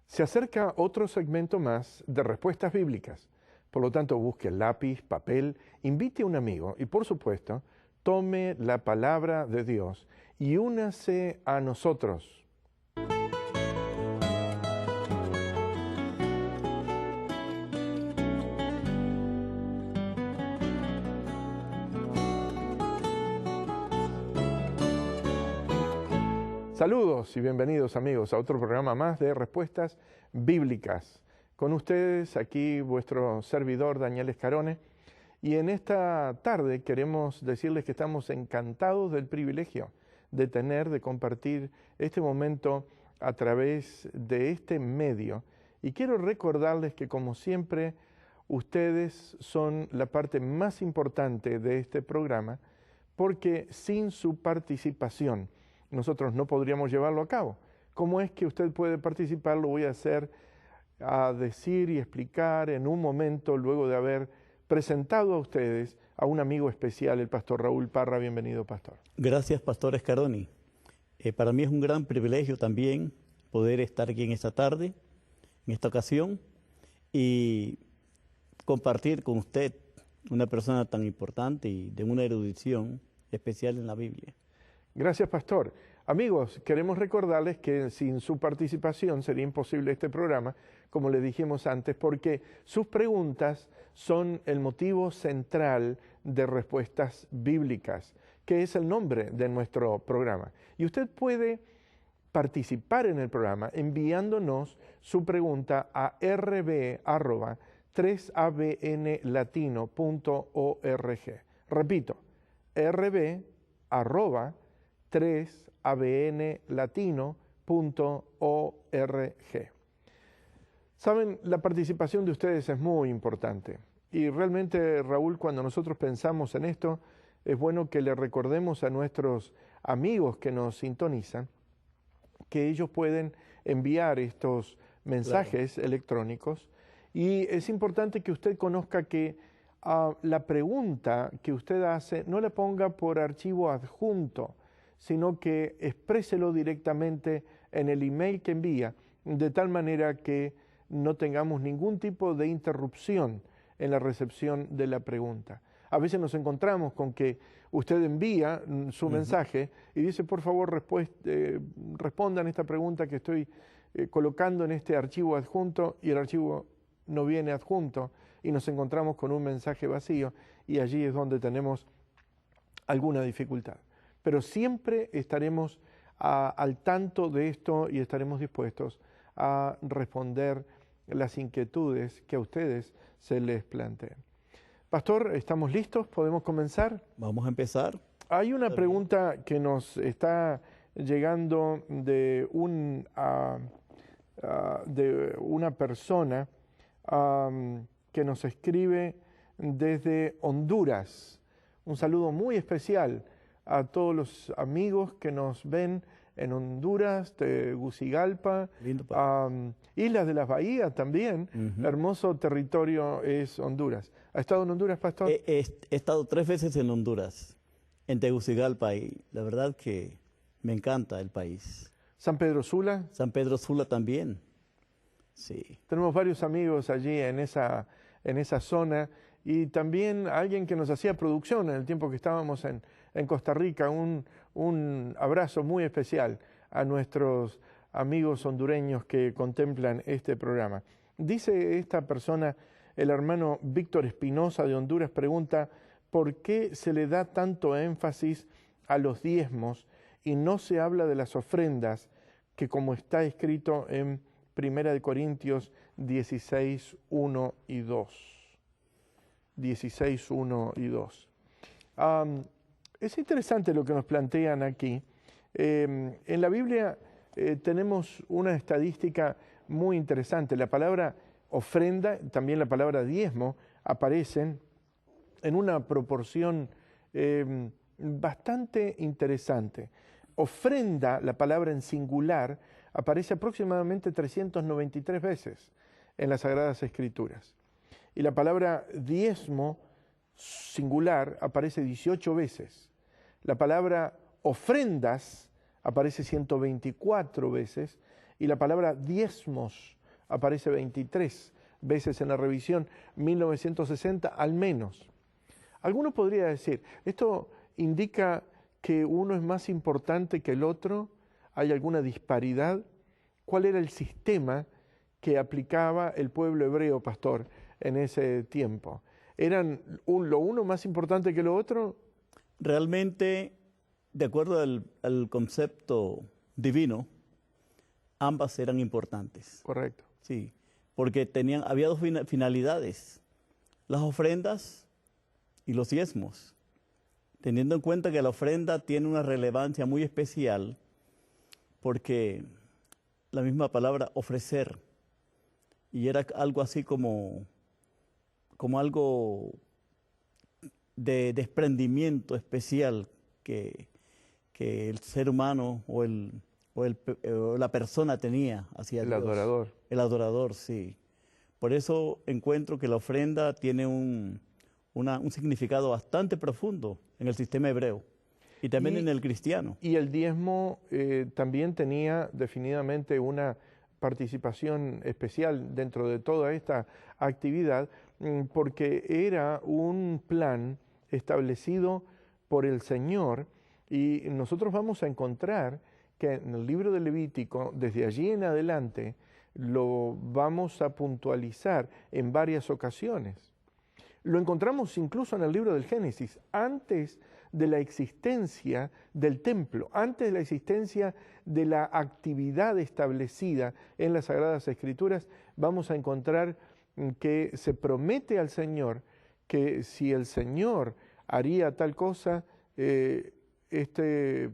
Se acerca otro segmento más de respuestas bíblicas. Por lo tanto, busque lápiz, papel, invite a un amigo y, por supuesto, tome la palabra de Dios y únase a nosotros. Saludos y bienvenidos amigos a otro programa más de Respuestas Bíblicas. Con ustedes aquí vuestro servidor Daniel Escarone, y en esta tarde queremos decirles que estamos encantados del privilegio de compartir este momento a través de este medio. Y quiero recordarles que, como siempre, ustedes son la parte más importante de este programa, porque sin su participación nosotros no podríamos llevarlo a cabo. ¿Cómo es que usted puede participar? Lo voy a decir y explicar en un momento, luego de haber presentado a ustedes a un amigo especial, el pastor Raúl Parra. Bienvenido, pastor. Gracias, pastor Escaroni. Para mí es un gran privilegio también poder estar aquí en esta tarde, en esta ocasión, y compartir con usted una persona tan importante y de una erudición especial en la Biblia. Gracias, pastor. Amigos, queremos recordarles que sin su participación sería imposible este programa, como les dijimos antes, porque sus preguntas son el motivo central de Respuestas Bíblicas, que es el nombre de nuestro programa. Y usted puede participar en el programa enviándonos su pregunta a rb@3abnlatino.org. Repito, rb@3abnlatino.org. Saben, la participación de ustedes es muy importante. Y realmente, Raúl, cuando nosotros pensamos en esto, es bueno que le recordemos a nuestros amigos que nos sintonizan que ellos pueden enviar estos mensajes electrónicos. Y es importante que usted conozca que la pregunta que usted hace no la ponga por archivo adjunto, sino que expréselo directamente en el email que envía, de tal manera que no tengamos ningún tipo de interrupción en la recepción de la pregunta. A veces nos encontramos con que usted envía su mensaje y dice, por favor, respondan esta pregunta que estoy colocando en este archivo adjunto, y el archivo no viene adjunto, y nos encontramos con un mensaje vacío, y allí es donde tenemos alguna dificultad. Pero siempre estaremos al tanto de esto y estaremos dispuestos a responder las inquietudes que a ustedes se les planteen. Pastor, ¿estamos listos? ¿Podemos comenzar? Vamos a empezar. Hay una pregunta que nos está llegando de una persona que nos escribe desde Honduras. Un saludo muy especial a todos los amigos que nos ven en Honduras, Tegucigalpa, Islas de las Bahías también. Hermoso territorio es Honduras. ¿Ha estado en Honduras, pastor? He estado 3 veces en Honduras, en Tegucigalpa, y la verdad que me encanta el país. ¿San Pedro Sula? San Pedro Sula también, sí. Tenemos varios amigos allí en esa zona, y también alguien que nos hacía producción en el tiempo que estábamos en Costa Rica. Un abrazo muy especial a nuestros amigos hondureños que contemplan este programa. Dice esta persona, el hermano Víctor Espinosa de Honduras pregunta, ¿por qué se le da tanto énfasis a los diezmos y no se habla de las ofrendas, que como está escrito en 1 Corintios 16, 1 y 2? 16, 1 y 2. Es interesante lo que nos plantean aquí. En la Biblia tenemos una estadística muy interesante. La palabra ofrenda, también la palabra diezmo, aparecen en una proporción bastante interesante. Ofrenda, la palabra en singular, aparece aproximadamente 393 veces en las Sagradas Escrituras. Y la palabra diezmo singular aparece 18 veces. La palabra ofrendas aparece 124 veces y la palabra diezmos aparece 23 veces en la revisión 1960 al menos. Alguno podría decir, ¿esto indica que uno es más importante que el otro? ¿Hay alguna disparidad? ¿Cuál era el sistema que aplicaba el pueblo hebreo, pastor, en ese tiempo? ¿Eran lo uno más importante que lo otro? Realmente, de acuerdo al concepto divino, ambas eran importantes. Correcto. Sí, porque había dos finalidades, las ofrendas y los diezmos, teniendo en cuenta que la ofrenda tiene una relevancia muy especial, porque la misma palabra ofrecer, y era algo así como algo de desprendimiento especial que el ser humano o la persona tenía hacia El Dios. adorador. El adorador, sí. Por eso encuentro que la ofrenda tiene un significado bastante profundo en el sistema hebreo y también en el cristiano. Y el diezmo también tenía definitivamente una participación especial dentro de toda esta actividad, porque era un plan establecido por el Señor, y nosotros vamos a encontrar que en el libro de Levítico, desde allí en adelante, lo vamos a puntualizar en varias ocasiones. Lo encontramos incluso en el libro del Génesis, antes de la existencia del templo, antes de la existencia de la actividad establecida en las Sagradas Escrituras, vamos a encontrar que se promete al Señor que si el Señor haría tal cosa, este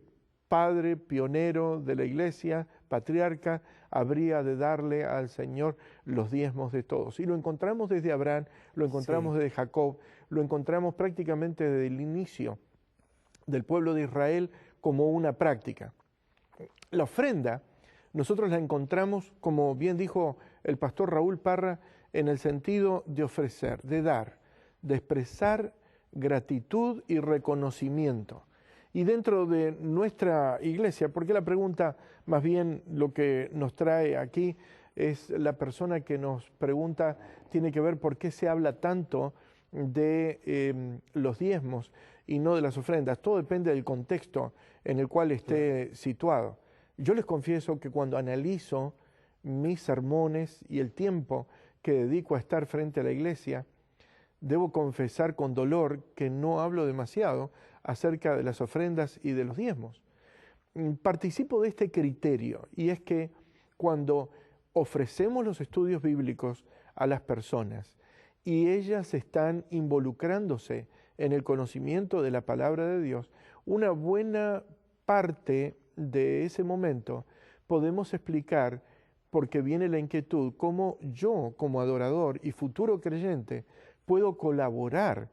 padre pionero de la iglesia, patriarca, habría de darle al Señor los diezmos de todos. Y lo encontramos desde Abraham, lo encontramos desde Jacob, lo encontramos prácticamente desde el inicio del pueblo de Israel como una práctica. La ofrenda, nosotros la encontramos, como bien dijo el pastor Raúl Parra, en el sentido de ofrecer, de dar, de expresar gratitud y reconocimiento. Y dentro de nuestra iglesia, porque la pregunta, más bien lo que nos trae aquí, es la persona que nos pregunta, tiene que ver por qué se habla tanto de los diezmos y no de las ofrendas. Todo depende del contexto en el cual esté situado. Yo les confieso que cuando analizo mis sermones y el tiempo que dedico a estar frente a la iglesia, debo confesar con dolor que no hablo demasiado acerca de las ofrendas y de los diezmos. Participo de este criterio, y es que cuando ofrecemos los estudios bíblicos a las personas y ellas están involucrándose en el conocimiento de la palabra de Dios, una buena parte de ese momento podemos explicar, porque viene la inquietud, cómo yo como adorador y futuro creyente puedo colaborar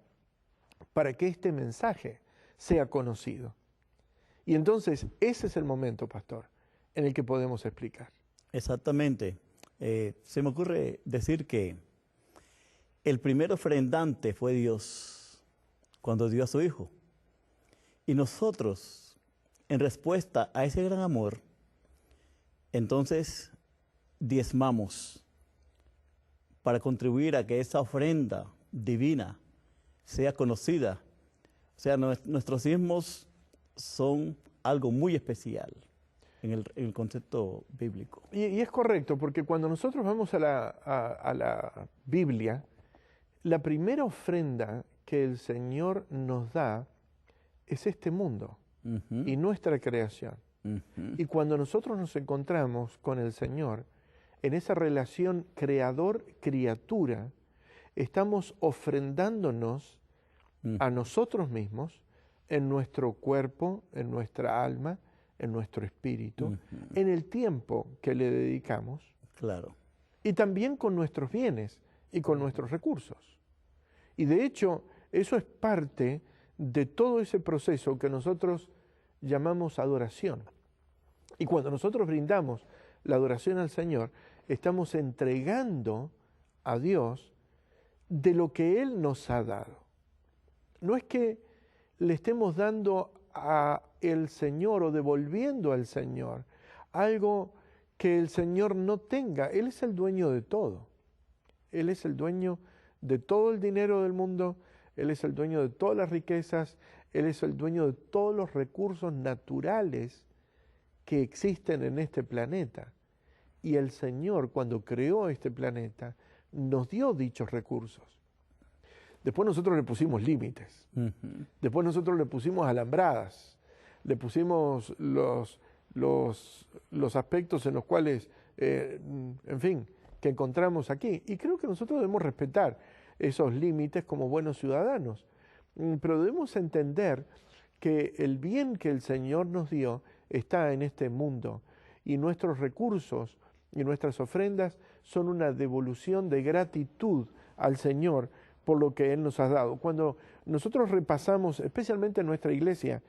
para que este mensaje sea conocido. Y entonces ese es el momento, pastor, en el que podemos explicar. Exactamente. Se me ocurre decir que el primer ofrendante fue Dios cuando dio a su Hijo. Y nosotros, en respuesta a ese gran amor, entonces diezmamos para contribuir a que esa ofrenda divina sea conocida. O sea, nuestros diezmos son algo muy especial en el concepto bíblico. Y es correcto, porque cuando nosotros vamos a la Biblia, la primera ofrenda que el Señor nos da es este mundo y nuestra creación. Y cuando nosotros nos encontramos con el Señor, en esa relación creador-criatura, estamos ofrendándonos a nosotros mismos, en nuestro cuerpo, en nuestra alma, en nuestro espíritu, en el tiempo que le dedicamos. Claro. Y también con nuestros bienes y con nuestros recursos. Y de hecho, eso es parte de todo ese proceso que nosotros llamamos adoración. Y cuando nosotros brindamos la adoración al Señor, estamos entregando a Dios de lo que Él nos ha dado. No es que le estemos dando a el Señor o devolviendo al Señor algo que el Señor no tenga. Él es el dueño de todo. Él es el dueño de todo el dinero del mundo, Él es el dueño de todas las riquezas, Él es el dueño de todos los recursos naturales que existen en este planeta. Y el Señor, cuando creó este planeta, nos dio dichos recursos. Después nosotros le pusimos límites. Después nosotros le pusimos alambradas. Le pusimos los aspectos en los cuales, en fin, que encontramos aquí. Y creo que nosotros debemos respetar esos límites como buenos ciudadanos. Pero debemos entender que el bien que el Señor nos dio está en este mundo. Y nuestros recursos y nuestras ofrendas son una devolución de gratitud al Señor por lo que Él nos ha dado. Cuando nosotros repasamos, especialmente en nuestra iglesia,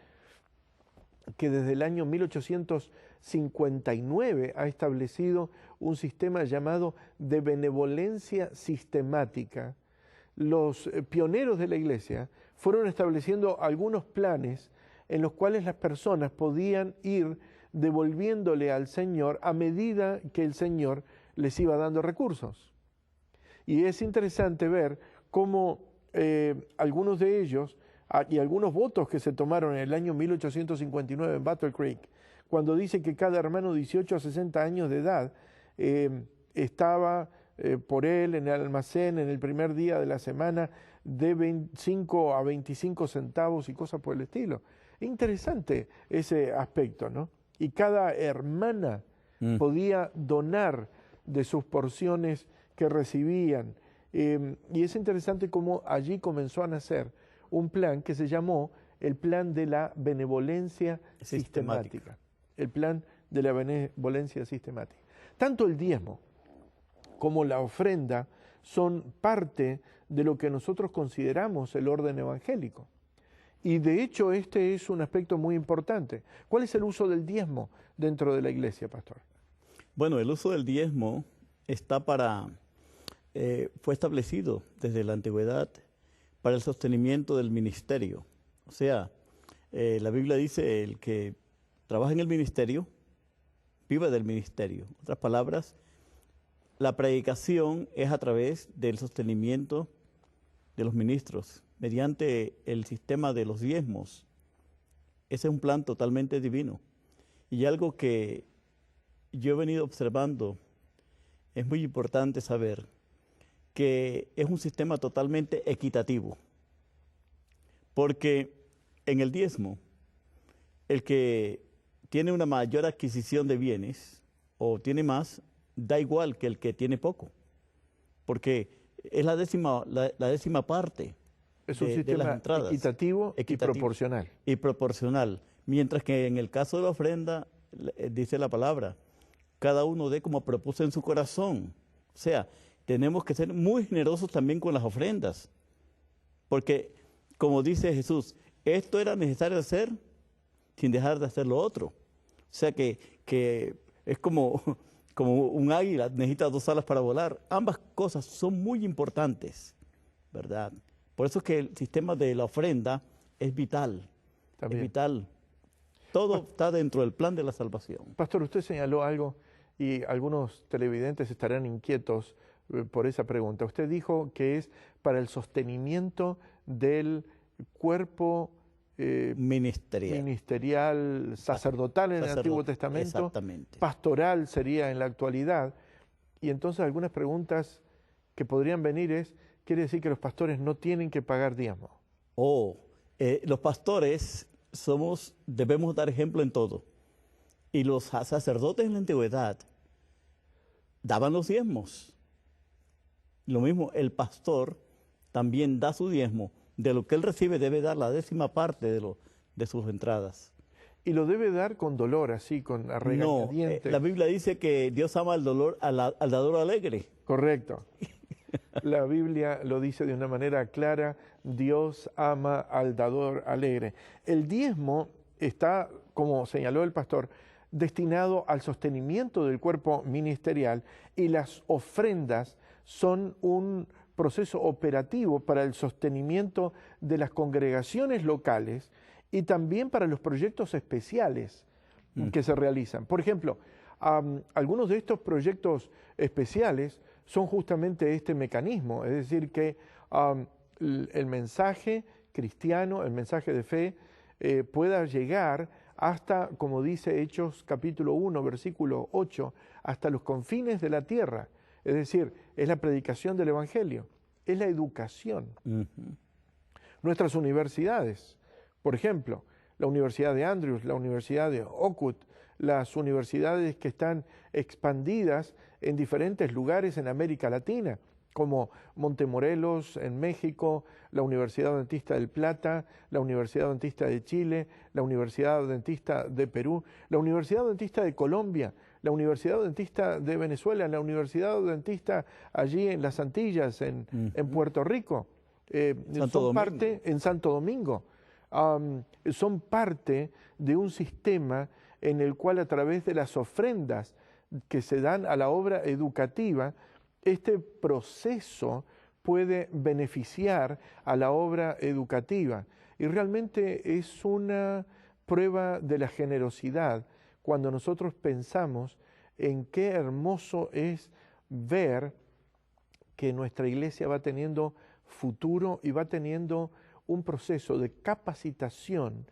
que desde el año 1859 ha establecido un sistema llamado de benevolencia sistemática. Los pioneros de la iglesia fueron estableciendo algunos planes en los cuales las personas podían ir devolviéndole al Señor a medida que el Señor les iba dando recursos. Y es interesante ver cómo algunos de ellos y algunos votos que se tomaron en el año 1859 en Battle Creek, cuando dice que cada hermano de 18 a 60 años de edad estaba por él en el almacén en el primer día de la semana de 25 a 25 centavos y cosas por el estilo. Interesante ese aspecto, ¿no? Y cada hermana podía donar de sus porciones que recibían. Y es interesante cómo allí comenzó a nacer un plan que se llamó el plan de la benevolencia sistemática. El plan de la benevolencia sistemática. Tanto el diezmo como la ofrenda son parte de lo que nosotros consideramos el orden evangélico. Y de hecho este es un aspecto muy importante. ¿Cuál es el uso del diezmo dentro de la iglesia, pastor? Bueno, el uso del diezmo está fue establecido desde la antigüedad para el sostenimiento del ministerio. O sea, la Biblia dice, el que trabaja en el ministerio, vive del ministerio. En otras palabras, la predicación es a través del sostenimiento de los ministros, mediante el sistema de los diezmos. Ese es un plan totalmente divino. Y algo que yo he venido observando, es muy importante saber que es un sistema totalmente equitativo. Porque en el diezmo, el que tiene una mayor adquisición de bienes o tiene más, da igual que el que tiene poco. Porque es la décima parte. Es un sistema equitativo y proporcional. Y proporcional. Mientras que en el caso de la ofrenda, dice la palabra, cada uno dé como propuso en su corazón. O sea, tenemos que ser muy generosos también con las ofrendas. Porque, como dice Jesús, esto era necesario hacer sin dejar de hacer lo otro. O sea que es como un águila, necesita 2 alas para volar. Ambas cosas son muy importantes, ¿verdad? Por eso es que el sistema de la ofrenda es vital. También. Es vital. Todo está dentro del plan de la salvación. Pastor, usted señaló algo y algunos televidentes estarán inquietos por esa pregunta. Usted dijo que es para el sostenimiento del cuerpo ministerial, sacerdotal en el Antiguo Testamento, exactamente. Pastoral sería en la actualidad. Y entonces algunas preguntas que podrían venir ¿quiere decir que los pastores no tienen que pagar diezmo? Los pastores debemos dar ejemplo en todo. Y los sacerdotes en la antigüedad daban los diezmos. Lo mismo, el pastor también da su diezmo. De lo que él recibe debe dar la 10ª parte de sus entradas. ¿Y lo debe dar con dolor, así, con regañadientes? No, la Biblia dice que Dios ama al dador alegre. Correcto. La Biblia lo dice de una manera clara, Dios ama al dador alegre. El diezmo está, como señaló el pastor, destinado al sostenimiento del cuerpo ministerial y las ofrendas son un proceso operativo para el sostenimiento de las congregaciones locales y también para los proyectos especiales que se realizan. Por ejemplo, Algunos de estos proyectos especiales son justamente este mecanismo, es decir, que el mensaje cristiano, el mensaje de fe, pueda llegar hasta, como dice Hechos capítulo 1, versículo 8, hasta los confines de la tierra. Es decir, es la predicación del Evangelio, es la educación. Nuestras universidades, por ejemplo, la Universidad de Andrews, la Universidad de Oakwood, las universidades que están expandidas en diferentes lugares en América Latina, como Montemorelos en México, la Universidad Adventista del Plata, la Universidad Adventista de Chile, la Universidad Adventista de Perú, la Universidad Adventista de Colombia, la Universidad Adventista de Venezuela, la Universidad Adventista allí en las Antillas, en Puerto Rico, son parte en Santo Domingo. Son parte de un sistema en el cual a través de las ofrendas que se dan a la obra educativa, este proceso puede beneficiar a la obra educativa. Y realmente es una prueba de la generosidad cuando nosotros pensamos en qué hermoso es ver que nuestra iglesia va teniendo futuro y va teniendo un proceso de capacitación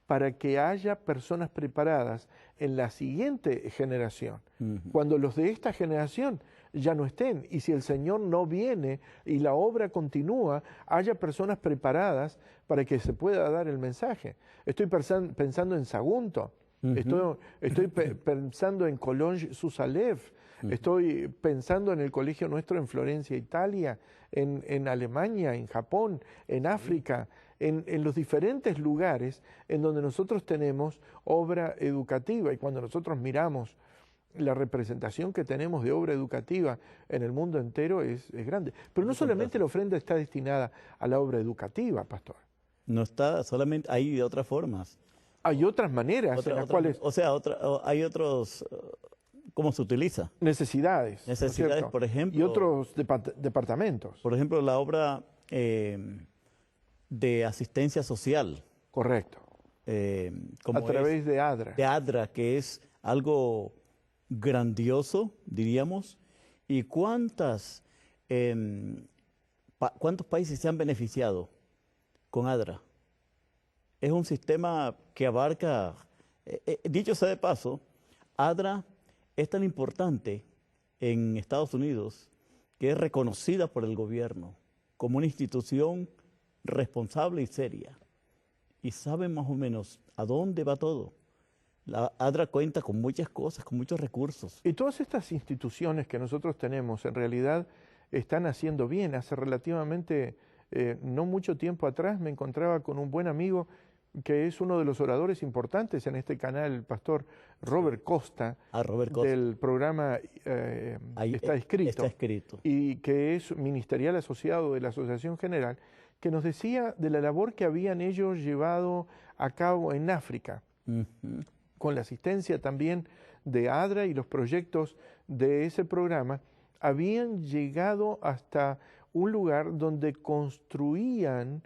para que haya personas preparadas en la siguiente generación, cuando los de esta generación ya no estén, y si el Señor no viene y la obra continúa, haya personas preparadas para que se pueda dar el mensaje. Estoy pensando en Sagunto, estoy pensando en Cologne-Susalev, estoy pensando en el colegio nuestro en Florencia, Italia, en Alemania, en Japón, en África, en los diferentes lugares en donde nosotros tenemos obra educativa. Y cuando nosotros miramos la representación que tenemos de obra educativa en el mundo entero es grande. Pero no solamente la ofrenda está destinada a la obra educativa, pastor. No está solamente, hay de otras formas. Hay otras maneras en las cuales... O sea, hay otros... ¿Cómo se utiliza? Necesidades. Necesidades, por ejemplo. Y otros departamentos. Por ejemplo, la obra de asistencia social. Correcto. Como a través de ADRA. De ADRA, que es algo grandioso, diríamos. ¿Y cuántos países se han beneficiado con ADRA? Es un sistema que abarca, dicho sea de paso, ADRA es tan importante en Estados Unidos que es reconocida por el gobierno como una institución responsable y seria. Y saben más o menos a dónde va todo. La ADRA cuenta con muchas cosas, con muchos recursos. Y todas estas instituciones que nosotros tenemos en realidad están haciendo bien. Hace relativamente no mucho tiempo atrás me encontraba con un buen amigo que es uno de los oradores importantes en este canal, el pastor Robert Costa, del programa Está Escrito, y que es ministerial asociado de la Asociación General, que nos decía de la labor que habían ellos llevado a cabo en África, con la asistencia también de ADRA y los proyectos de ese programa, habían llegado hasta un lugar donde construían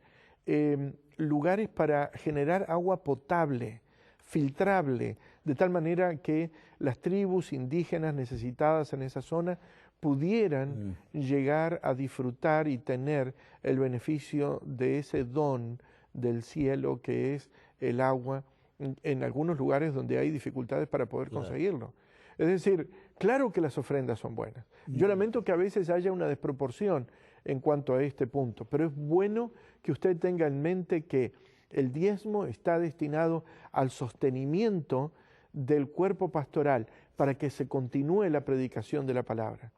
lugares para generar agua potable, filtrable, de tal manera que las tribus indígenas necesitadas en esa zona pudieran llegar a disfrutar y tener el beneficio de ese don del cielo que es el agua en algunos lugares donde hay dificultades para poder conseguirlo. Es decir, claro que las ofrendas son buenas. Yo lamento que a veces haya una desproporción en cuanto a este punto, pero es bueno que usted tenga en mente que el diezmo está destinado al sostenimiento del cuerpo pastoral para que se continúe la predicación de la palabra.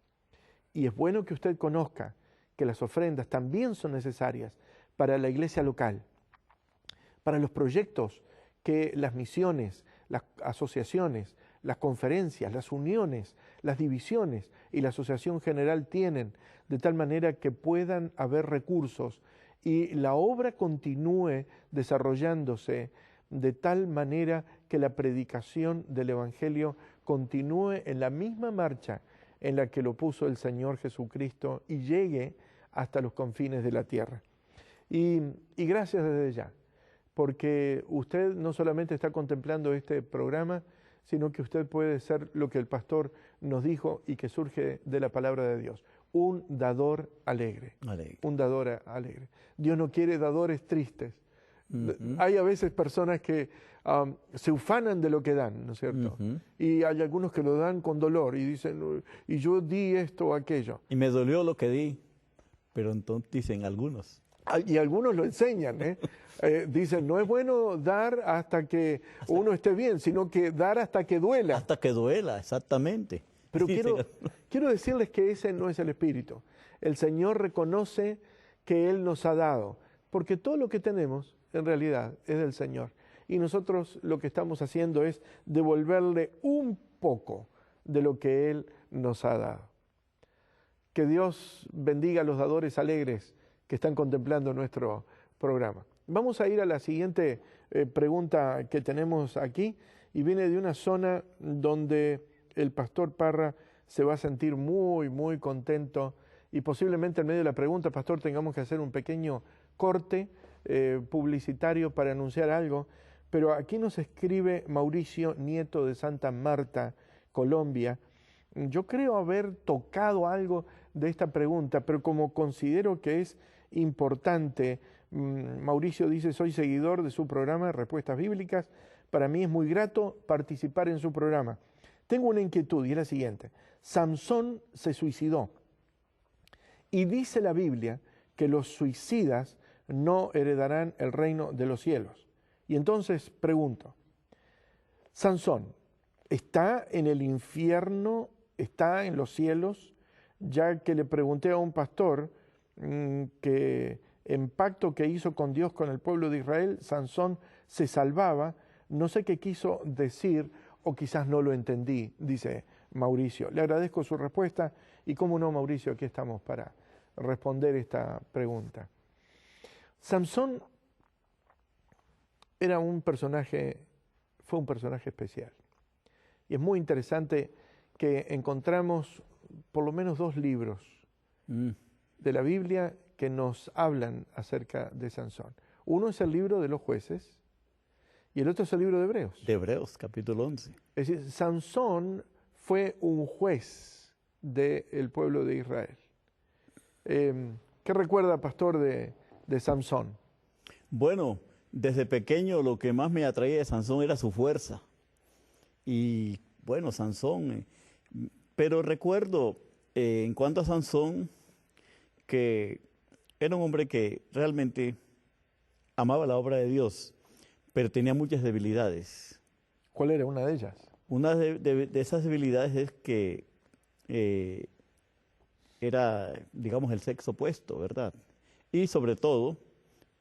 Y es bueno que usted conozca que las ofrendas también son necesarias para la iglesia local, para los proyectos que las misiones, las asociaciones, las conferencias, las uniones, las divisiones y la Asociación General tienen, de tal manera que puedan haber recursos y la obra continúe desarrollándose de tal manera que la predicación del Evangelio continúe en la misma marcha en la que lo puso el Señor Jesucristo y llegue hasta los confines de la tierra. Y gracias desde ya, porque usted no solamente está contemplando este programa, sino que usted puede ser lo que el pastor nos dijo y que surge de la palabra de Dios. Un dador alegre. Un dador alegre. Dios no quiere dadores tristes. Hay a veces personas que se ufanan de lo que dan, ¿no es cierto? Y hay algunos que lo dan con dolor y dicen, y yo di esto o aquello. Y me dolió lo que di, pero entonces dicen algunos. Y algunos lo enseñan, ¿eh? Dicen, no es bueno dar hasta que uno esté bien, sino que dar hasta que duela. Hasta que duela, exactamente. Pero quiero decirles que ese no es el espíritu. El Señor reconoce que Él nos ha dado, porque todo lo que tenemos en realidad es del Señor. Y nosotros lo que estamos haciendo es devolverle un poco de lo que Él nos ha dado. Que Dios bendiga a los dadores alegres que están contemplando nuestro programa. Vamos a ir a la siguiente pregunta que tenemos aquí, y viene de una zona donde el pastor Parra se va a sentir muy, muy contento, y posiblemente en medio de la pregunta, pastor, tengamos que hacer un pequeño corte publicitario para anunciar algo, pero aquí nos escribe Mauricio Nieto de Santa Marta, Colombia. Yo creo haber tocado algo de esta pregunta, pero como considero que es importante, Mauricio dice, soy seguidor de su programa Respuestas Bíblicas, para mí es muy grato participar en su programa. Tengo una inquietud y es la siguiente. Samsón se suicidó y dice la Biblia que los suicidas no heredarán el reino de los cielos. Y entonces pregunto, Sansón, ¿está en el infierno? ¿Está en los cielos? Ya que le pregunté a un pastor que en pacto que hizo con Dios, con el pueblo de Israel, Sansón se salvaba. No sé qué quiso decir o quizás no lo entendí, dice Mauricio. Le agradezco su respuesta y cómo no, Mauricio, aquí estamos para responder esta pregunta. Samsón fue un personaje especial. Y es muy interesante que encontramos por lo menos 2 libros de la Biblia que nos hablan acerca de Sansón. Uno es el libro de los Jueces y el otro es el libro de Hebreos. De Hebreos, capítulo 11. Es decir, Sansón fue un juez del pueblo de Israel. ¿Qué recuerda, pastor, de Sansón? Bueno, desde pequeño lo que más me atraía de Sansón era su fuerza. Y bueno, Sansón, pero recuerdo en cuanto a Sansón que era un hombre que realmente amaba la obra de Dios, pero tenía muchas debilidades. ¿Cuál era una de ellas? Una de esas debilidades es que era, digamos, el sexo opuesto, ¿verdad? Y sobre todo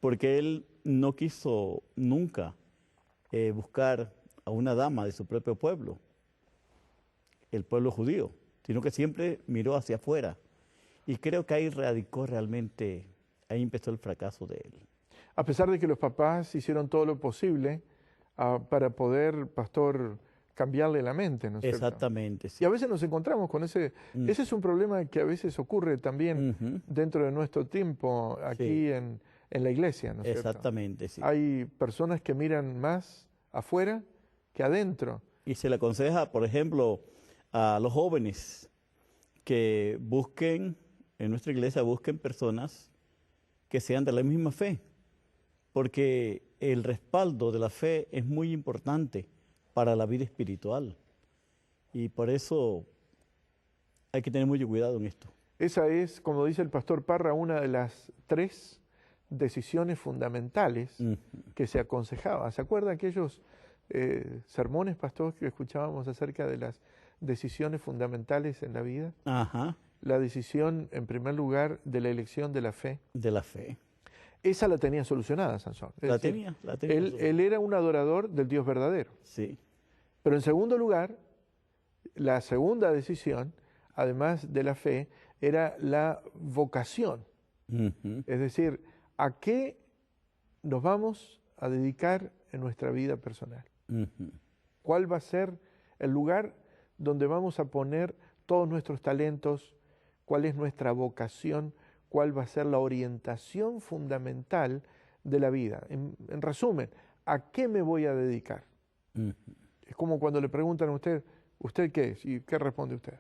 porque él no quiso nunca buscar a una dama de su propio pueblo, el pueblo judío, sino que siempre miró hacia afuera. Y creo que ahí radicó realmente, ahí empezó el fracaso de él. A pesar de que los papás hicieron todo lo posible para poder, pastor, cambiarle la mente, ¿no es cierto? Exactamente, sí. Y a veces nos encontramos con ese es un problema que a veces ocurre también dentro de nuestro tiempo aquí en la iglesia, ¿no es cierto? Exactamente, sí. Hay personas que miran más afuera que adentro. Y se le aconseja, por ejemplo, a los jóvenes que busquen, en nuestra iglesia busquen personas que sean de la misma fe, porque el respaldo de la fe es muy importante para la vida espiritual. Y por eso hay que tener mucho cuidado en esto. Esa es, como dice el pastor Parra, una de las 3 decisiones fundamentales que se aconsejaba. ¿Se acuerdan aquellos sermones, pastor, que escuchábamos acerca de las decisiones fundamentales en la vida? Ajá. La decisión, en primer lugar, de la elección de la fe. De la fe. Esa la tenía solucionada Sansón. La tenía. Él era un adorador del Dios verdadero. Sí. Pero en segundo lugar, la segunda decisión, además de la fe, era la vocación. Es decir, ¿a qué nos vamos a dedicar en nuestra vida personal? ¿Cuál va a ser el lugar donde vamos a poner todos nuestros talentos? ¿Cuál es nuestra vocación? ¿Cuál va a ser la orientación fundamental de la vida? En resumen, ¿a qué me voy a dedicar? Es como cuando le preguntan a usted, ¿usted qué es? ¿Y qué responde usted?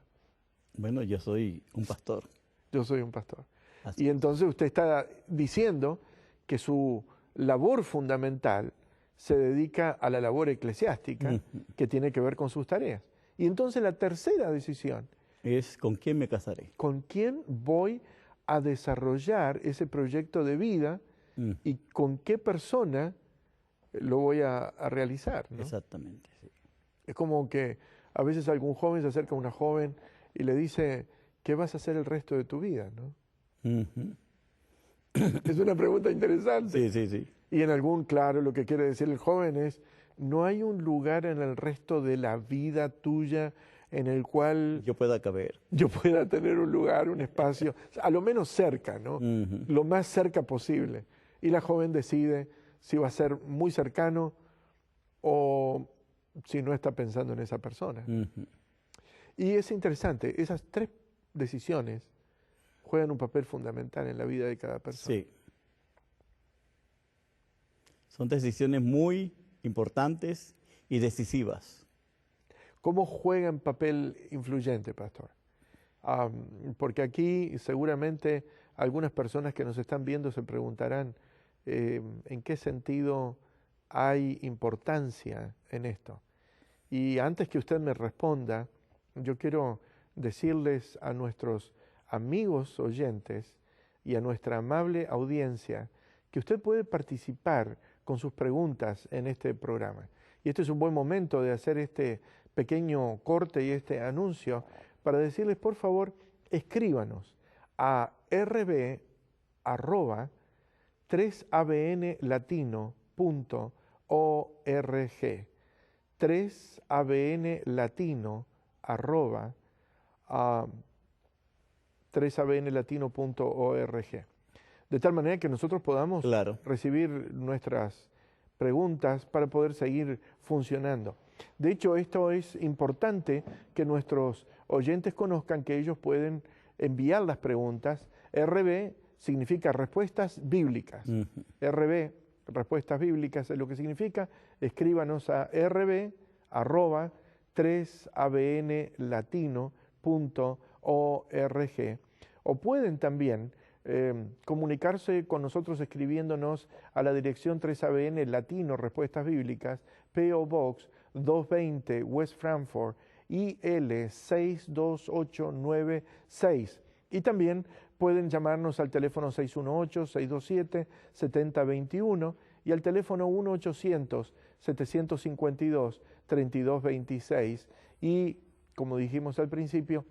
Bueno, yo soy un pastor. Yo soy un pastor. Así Y es. entonces usted está diciendo que su labor fundamental se dedica a la labor eclesiástica Ujú. que tiene que ver con sus tareas. Y entonces la tercera decisión, Es con quién me casaré. ¿con quién voy a desarrollar ese proyecto de vida Mm, y con qué persona lo voy a realizar, ¿no? Exactamente, sí. Es como que a veces algún joven se acerca a una joven y le dice, ¿qué vas a hacer el resto de tu vida, no? Ujú. Es una pregunta interesante. Sí, sí, sí. Y en algún, claro, lo que quiere decir el joven es, no hay un lugar en el resto de la vida tuya en el cual Yo pueda caber. yo pueda tener un lugar, un espacio, a lo menos cerca, ¿no? Ujú. Lo más cerca posible. Y la joven decide si va a ser muy cercano o si no está pensando en esa persona. Ujú. Y es interesante, esas tres decisiones juegan un papel fundamental en la vida de cada persona. Sí. Son decisiones muy importantes y decisivas. ¿Cómo juegan papel influyente, pastor? Porque aquí seguramente algunas personas que nos están viendo se preguntarán en qué sentido hay importancia en esto. Y antes que usted me responda, yo quiero decirles a nuestros amigos oyentes y a nuestra amable audiencia que usted puede participar con sus preguntas en este programa. Y este es un buen momento de hacer este pequeño corte y este anuncio para decirles, por favor, escríbanos a rb@3abnlatino.org. 3abnlatino@3abnlatino.org. De tal manera que nosotros podamos Claro. recibir nuestras preguntas para poder seguir funcionando. De hecho, esto es importante que nuestros oyentes conozcan que ellos pueden enviar las preguntas. RB significa respuestas bíblicas. Ujú. RB, respuestas bíblicas, es lo que significa. Escríbanos a rb@3abnlatino.org. O pueden también comunicarse con nosotros escribiéndonos a la dirección 3ABN Latino Respuestas Bíblicas, P.O. Box 220 West Frankfurt, IL 62896. Y también pueden llamarnos al teléfono 618-627-7021 y al teléfono 1-800-752-3226. Y, como dijimos al principio,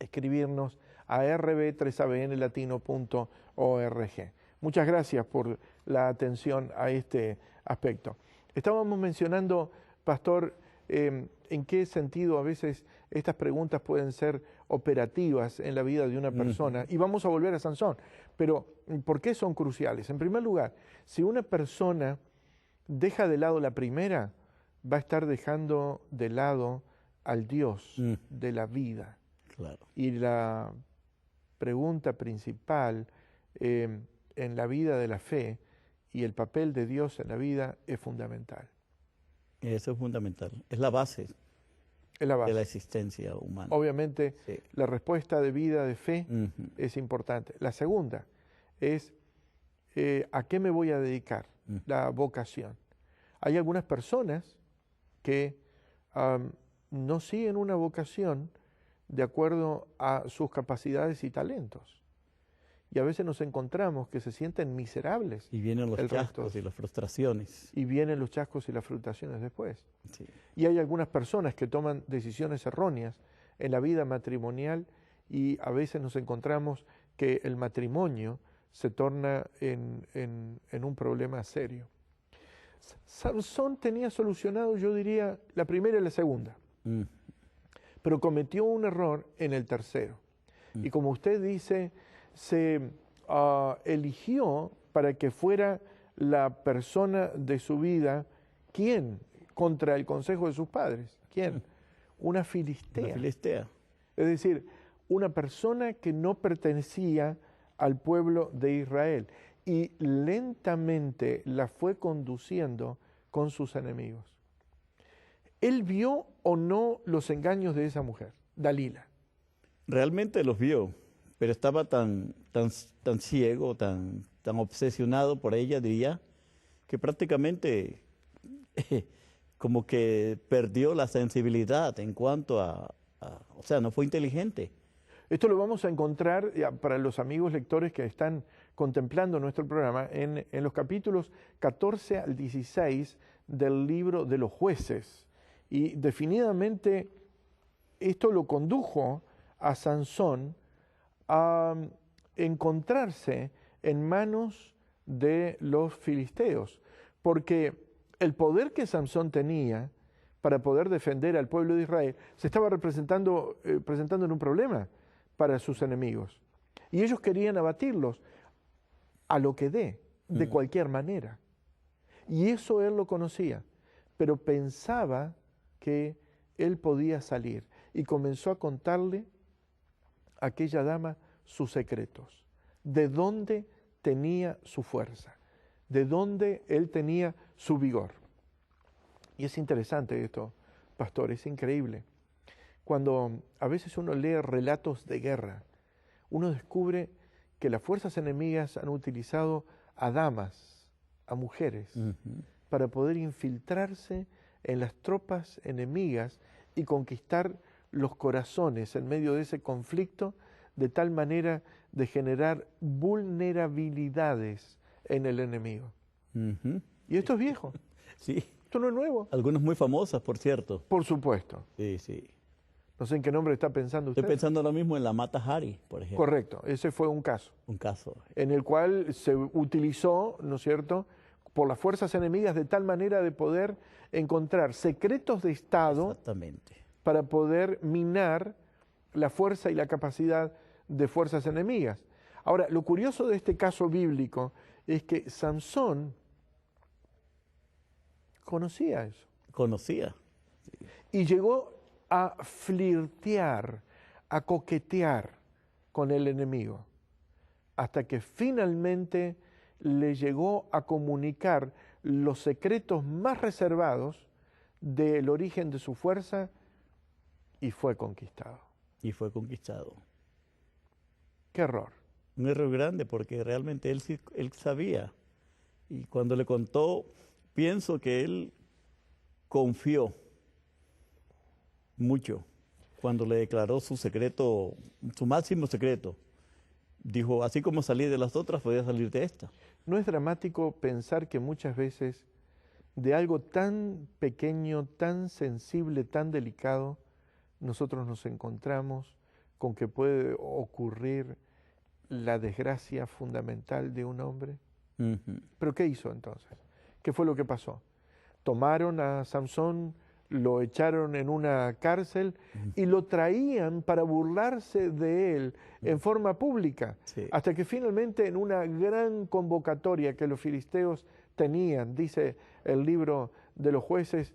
escribirnos a rb3abnlatino.org. Muchas gracias por la atención a este aspecto. Estábamos mencionando, pastor, en qué sentido a veces estas preguntas pueden ser operativas en la vida de una persona. Y vamos a volver a Sansón. Pero, ¿por qué son cruciales? En primer lugar, si una persona deja de lado la primera, va a estar dejando de lado al Dios de la vida. Claro. Y la pregunta principal en la vida de la fe y el papel de Dios en la vida es fundamental. Eso es fundamental. Es la base Es la de la base. existencia humana. Obviamente, Sí. la respuesta de vida, de fe, Ujú. es importante. La segunda es ¿a qué me voy a dedicar? La vocación. Hay algunas personas que no siguen una vocación de acuerdo a sus capacidades y talentos. Y a veces nos encontramos que se sienten miserables. Y vienen los el chascos resto. y las frustraciones. Y vienen los chascos y las frustraciones después. Sí. Y hay algunas personas que toman decisiones erróneas en la vida matrimonial y a veces nos encontramos que el matrimonio se torna en un problema serio. Sansón tenía solucionado, yo diría, la primera y la segunda, pero cometió un error en el tercero. Y como usted dice, se eligió para que fuera la persona de su vida, ¿quién? Contra el consejo de sus padres. ¿Quién? Una filistea. Una filistea. Es decir, una persona que no pertenecía al pueblo de Israel y lentamente la fue conduciendo con sus enemigos. ¿Él vio o no los engaños de esa mujer, Dalila? Realmente los vio, pero estaba tan ciego, tan obsesionado por ella, diría, que prácticamente como que perdió la sensibilidad en cuanto o sea, no fue inteligente. Esto lo vamos a encontrar para los amigos lectores que están contemplando nuestro programa en los capítulos 14 al 16 del libro de los jueces. Y definitivamente esto lo condujo a Sansón a encontrarse en manos de los filisteos, porque el poder que Sansón tenía para poder defender al pueblo de Israel se estaba presentando en un problema para sus enemigos. Y ellos querían abatirlos a lo que dé, de cualquier manera. Y eso él lo conocía, pero pensaba que él podía salir. Y comenzó a contarle a aquella dama sus secretos, de dónde tenía su fuerza, de dónde él tenía su vigor. Y es interesante esto, pastor, es increíble. Cuando a veces uno lee relatos de guerra, uno descubre que las fuerzas enemigas han utilizado a damas, a mujeres, para poder infiltrarse en las tropas enemigas y conquistar los corazones en medio de ese conflicto, de tal manera de generar vulnerabilidades en el enemigo. Y esto es viejo. Sí. Esto no es nuevo. Algunas muy famosas, por cierto. Por supuesto. Sí, sí. No sé en qué nombre está pensando usted. Estoy pensando ahora mismo en la Mata Hari, por ejemplo. Correcto, ese fue un caso. Un caso. En el cual se utilizó, ¿no es cierto?, por las fuerzas enemigas de tal manera de poder encontrar secretos de Estado. Exactamente. Para poder minar la fuerza y la capacidad de fuerzas enemigas. Ahora, lo curioso de este caso bíblico es que Sansón conocía eso. Conocía. Sí. Y llegó a flirtear, a coquetear con el enemigo, hasta que finalmente le llegó a comunicar los secretos más reservados del origen de su fuerza y fue conquistado. Y fue conquistado. ¡Qué error! Un error grande porque realmente él sabía. Y cuando le contó, pienso que él confió mucho cuando le declaró su secreto, su máximo secreto. Dijo, así como salí de las otras, podía salir de esta. ¿No es dramático pensar que muchas veces de algo tan pequeño, tan sensible, tan delicado, nosotros nos encontramos con que puede ocurrir la desgracia fundamental de un hombre? ¿Pero qué hizo entonces? ¿Qué fue lo que pasó? Tomaron a Sansón, lo echaron en una cárcel y lo traían para burlarse de él en forma pública, hasta que finalmente en una gran convocatoria que los filisteos tenían, dice el libro de los jueces,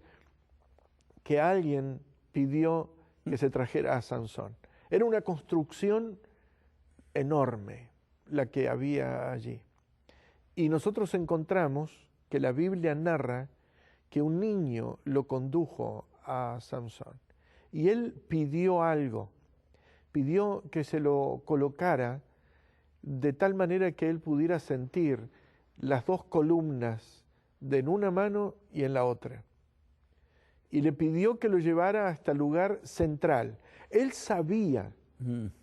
que alguien pidió que se trajera a Sansón. Era una construcción enorme la que había allí. Y nosotros encontramos que la Biblia narra que un niño lo condujo a Sansón. Y él pidió algo, pidió que se lo colocara de tal manera que él pudiera sentir las dos columnas en una mano y en la otra. Y le pidió que lo llevara hasta el lugar central. Él sabía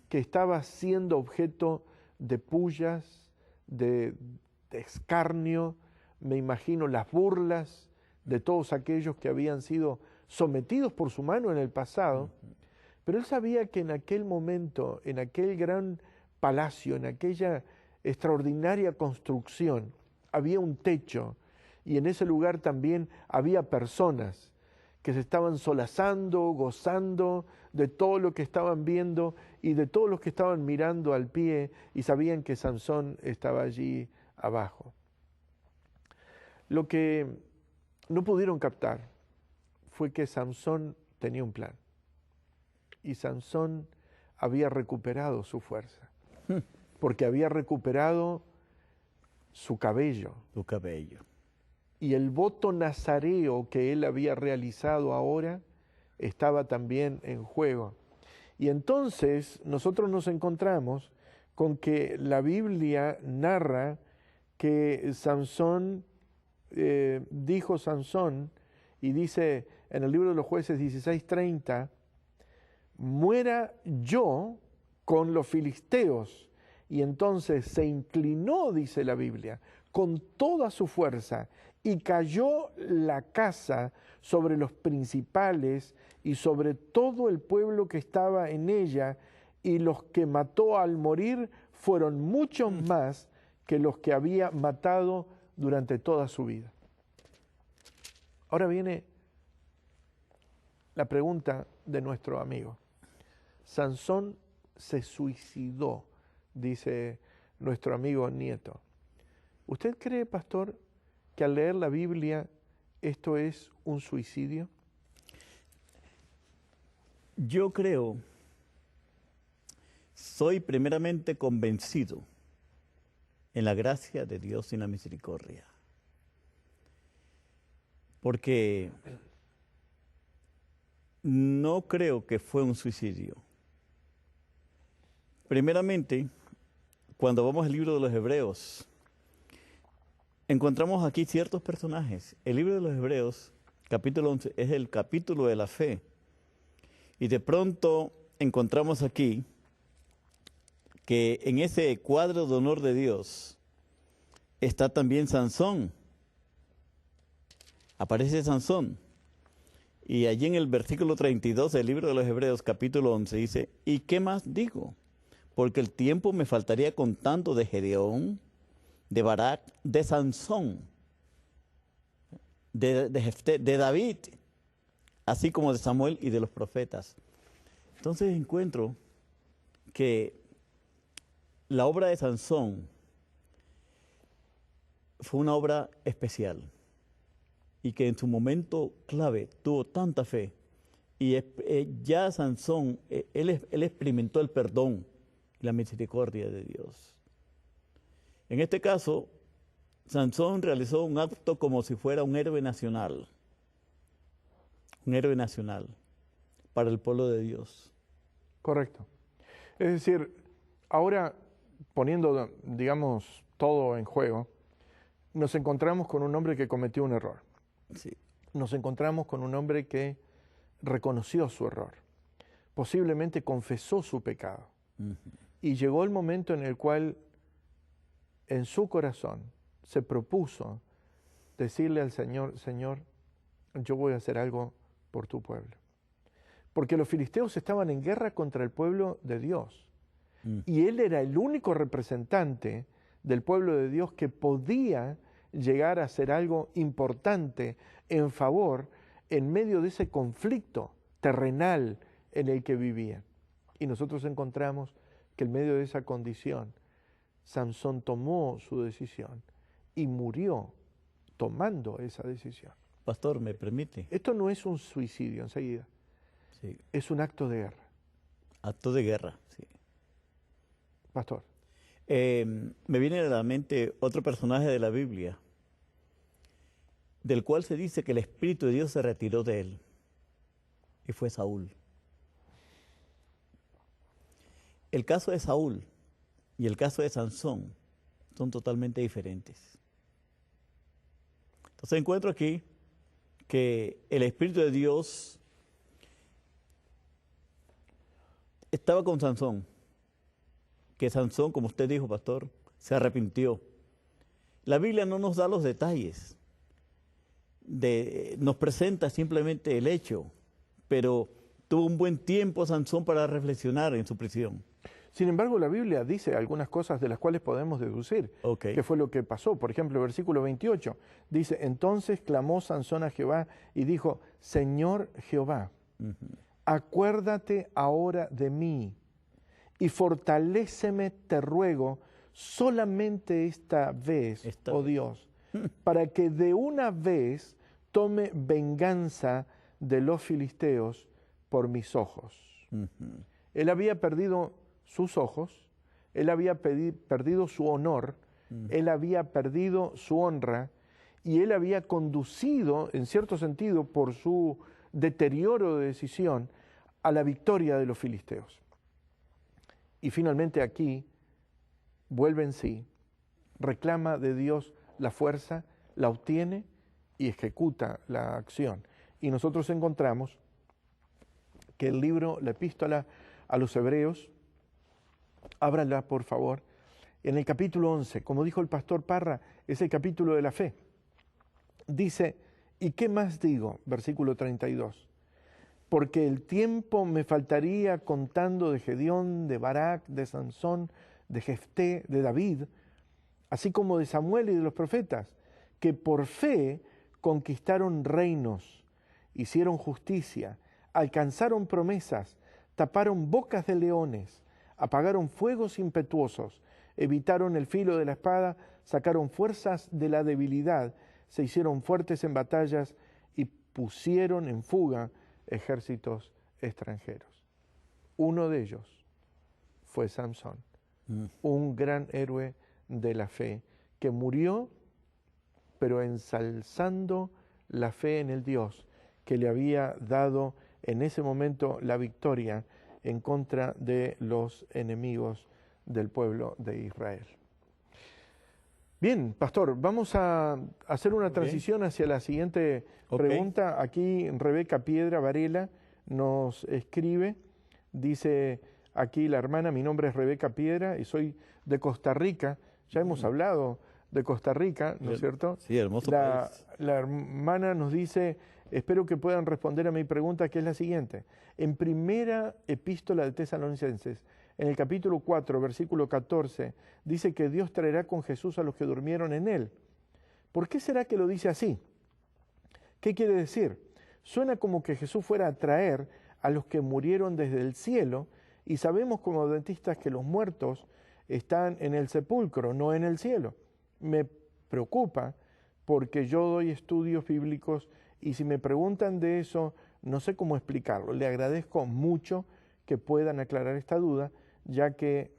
que estaba siendo objeto de pullas, de escarnio, me imagino las burlas de todos aquellos que habían sido sometidos por su mano en el pasado, pero él sabía que en aquel momento, en aquel gran palacio, en aquella extraordinaria construcción, había un techo y en ese lugar también había personas que se estaban solazando, gozando de todo lo que estaban viendo y de todos los que estaban mirando al pie y sabían que Sansón estaba allí abajo. Lo que no pudieron captar fue que Sansón tenía un plan y Sansón había recuperado su fuerza, porque había recuperado su cabello. Su cabello. y el voto nazareo que él había realizado ahora estaba también en juego. Y entonces nosotros nos encontramos con que la Biblia narra que Sansón, dijo Sansón, y dice en el libro de los Jueces 16:30, muera yo con los filisteos. Y entonces se inclinó, dice la Biblia, con toda su fuerza, y cayó la casa sobre los principales y sobre todo el pueblo que estaba en ella, y los que mató al morir fueron muchos más que los que había matado durante toda su vida. Ahora viene la pregunta de nuestro amigo. Sansón se suicidó, dice nuestro amigo Nieto. ¿Usted cree, pastor, que al leer la Biblia esto es un suicidio? Yo creo, soy primeramente convencido en la gracia de Dios y en la misericordia. Porque no creo que fue un suicidio. Primeramente, cuando vamos al libro de los Hebreos, encontramos aquí ciertos personajes. El libro de los Hebreos, capítulo 11, es el capítulo de la fe. Y de pronto encontramos aquí que en ese cuadro de honor de Dios está también Sansón. Aparece Sansón. Y allí en el versículo 32 del libro de los Hebreos, capítulo 11, dice, ¿y qué más digo? Porque el tiempo me faltaría contando de Gedeón, de Barak, de Sansón, de Jefté, de David, así como de Samuel y de los profetas. Entonces encuentro que la obra de Sansón fue una obra especial y que en su momento clave tuvo tanta fe. Y ya Sansón, él experimentó el perdón y la misericordia de Dios. En este caso, Sansón realizó un acto como si fuera un héroe nacional para el pueblo de Dios. Correcto. Es decir, ahora poniendo, digamos, todo en juego, nos encontramos con un hombre que cometió un error. Sí. Nos encontramos con un hombre que reconoció su error, posiblemente confesó su pecado. Uh-huh. Y llegó el momento en el cual en su corazón se propuso decirle al Señor, Señor, yo voy a hacer algo por tu pueblo. Porque los filisteos estaban en guerra contra el pueblo de Dios. Y él era el único representante del pueblo de Dios que podía llegar a hacer algo importante en favor, en medio de ese conflicto terrenal en el que vivían. Y nosotros encontramos que en medio de esa condición, Sansón tomó su decisión y murió tomando esa decisión. Pastor, ¿me permite? Esto no es un suicidio enseguida, sí. Es un acto de guerra. Acto de guerra, sí. Pastor. Me viene a la mente otro personaje de la Biblia, del cual se dice que el Espíritu de Dios se retiró de él, y fue Saúl. El caso de Saúl y el caso de Sansón son totalmente diferentes. Entonces encuentro aquí que el Espíritu de Dios estaba con Sansón, que Sansón, como usted dijo, pastor, se arrepintió. La Biblia no nos da los detalles, nos presenta simplemente el hecho, pero tuvo un buen tiempo Sansón para reflexionar en su prisión. Sin embargo, la Biblia dice algunas cosas de las cuales podemos deducir qué fue lo que pasó. Por ejemplo, el versículo 28 dice, entonces clamó Sansón a Jehová y dijo, Señor Jehová, acuérdate ahora de mí y fortaléceme, te ruego, solamente esta vez, oh Dios, para que de una vez tome venganza de los filisteos por mis ojos. Él había perdido sus ojos, él había perdido su honor, él había perdido su honra, y él había conducido, en cierto sentido, por su deterioro de decisión, a la victoria de los filisteos. Y finalmente aquí vuelve en sí, reclama de Dios la fuerza, la obtiene y ejecuta la acción. Y nosotros encontramos que el libro, la epístola a los Hebreos, ábrala por favor, en el capítulo 11, como dijo el pastor Parra, es el capítulo de la fe. Dice, ¿y qué más digo? Versículo 32. Porque el tiempo me faltaría contando de Gedeón, de Barak, de Sansón, de Jefté, de David, así como de Samuel y de los profetas, que por fe conquistaron reinos, hicieron justicia, alcanzaron promesas, taparon bocas de leones, apagaron fuegos impetuosos, evitaron el filo de la espada, sacaron fuerzas de la debilidad, se hicieron fuertes en batallas y pusieron en fuga ejércitos extranjeros. Uno de ellos fue Samson, un gran héroe de la fe, que murió, pero ensalzando la fe en el Dios que le había dado en ese momento la victoria en contra de los enemigos del pueblo de Israel. Bien, pastor, vamos a hacer una transición hacia la siguiente pregunta. Aquí Rebeca Piedra Varela nos escribe, dice aquí la hermana, mi nombre es Rebeca Piedra y soy de Costa Rica. Ya hemos hablado de Costa Rica, ¿no es cierto? Sí, hermoso país. La hermana nos dice, espero que puedan responder a mi pregunta, que es la siguiente. En primera epístola de Tesalonicenses, en el capítulo 4, versículo 14, dice que Dios traerá con Jesús a los que durmieron en él. ¿Por qué será que lo dice así? ¿Qué quiere decir? Suena como que Jesús fuera a traer a los que murieron desde el cielo, y sabemos como adventistas que los muertos están en el sepulcro, no en el cielo. Me preocupa porque yo doy estudios bíblicos y si me preguntan de eso, no sé cómo explicarlo. Le agradezco mucho que puedan aclarar esta duda, ya que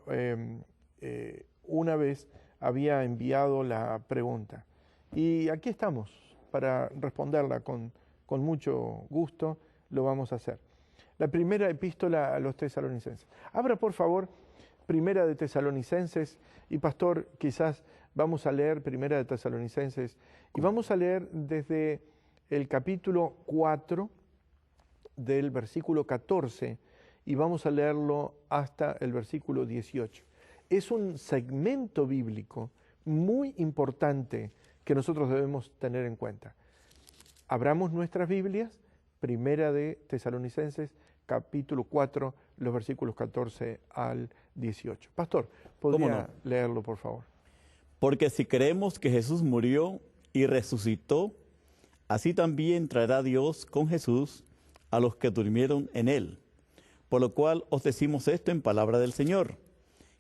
una vez había enviado la pregunta. Y aquí estamos para responderla con mucho gusto, lo vamos a hacer. La primera epístola a los tesalonicenses. Abra por favor Primera de Tesalonicenses, y pastor, quizás vamos a leer Primera de Tesalonicenses, y vamos a leer desde el capítulo 4 del versículo 14, y vamos a leerlo hasta el versículo 18. Es un segmento bíblico muy importante que nosotros debemos tener en cuenta. Abramos nuestras Biblias, Primera de Tesalonicenses, capítulo 4, los versículos 14 al 18. Pastor, ¿podría leerlo, por favor? Porque si creemos que Jesús murió y resucitó, así también traerá Dios con Jesús a los que durmieron en él. Por lo cual os decimos esto en palabra del Señor,